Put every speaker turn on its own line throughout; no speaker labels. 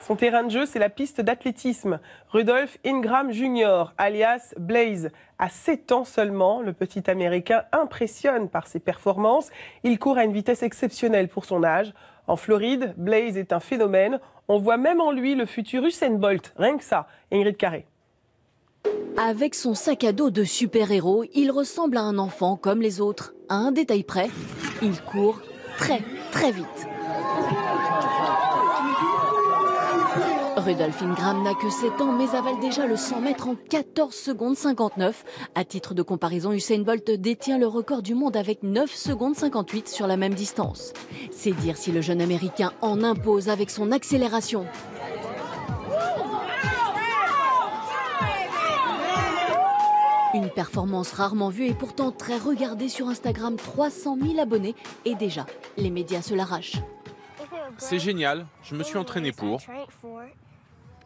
Son terrain de jeu, c'est la piste d'athlétisme. Rudolph Ingram Jr., alias Blaze, à 7 ans seulement, le petit Américain impressionne par ses performances. Il court à une vitesse exceptionnelle pour son âge. En Floride, Blaze est un phénomène. On voit même en lui le futur Usain Bolt. Rien que ça. Ingrid Carré.
Avec son sac à dos de super-héros, il ressemble à un enfant comme les autres. À un détail près, il court très, très vite. Rudolph Ingram n'a que 7 ans, mais avale déjà le 100 mètres en 14 secondes 59. À titre de comparaison, Usain Bolt détient le record du monde avec 9 secondes 58 sur la même distance. C'est dire si le jeune Américain en impose avec son accélération. Une performance rarement vue et pourtant très regardée sur Instagram. 300 000 abonnés et déjà, les médias se l'arrachent.
C'est génial, je me suis entraîné pour.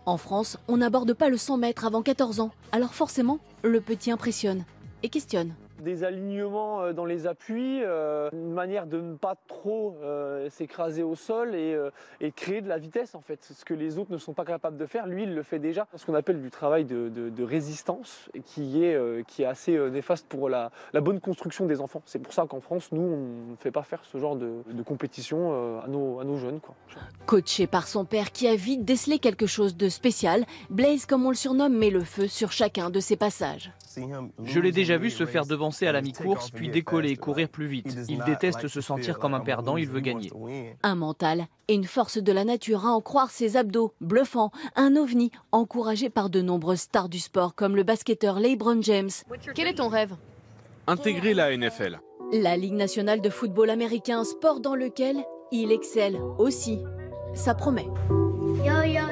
En France, on n'aborde pas le 100 mètres avant 14 ans. Alors forcément, le petit impressionne et questionne.
Des alignements dans les appuis, une manière de ne pas trop s'écraser au sol et créer de la vitesse en fait. Ce que les autres ne sont pas capables de faire, lui il le fait déjà. Ce qu'on appelle du travail de résistance qui est assez néfaste pour la bonne construction des enfants. C'est pour ça qu'en France, nous, on ne fait pas faire ce genre de compétition à nos jeunes, quoi.
Coaché par son père qui a vite décelé quelque chose de spécial, Blaze, comme on le surnomme, met le feu sur chacun de ses passages.
Je l'ai déjà vu se faire devancer à la mi-course, puis décoller et courir plus vite. Il déteste se sentir comme un perdant, il veut gagner.
Un mental et une force de la nature à en croire ses abdos, bluffants. Un ovni encouragé par de nombreuses stars du sport comme le basketteur LeBron James. Quel est ton rêve?
Intégrer la NFL.
La Ligue nationale de football américain, sport dans lequel il excelle aussi. Ça promet.
Yo yo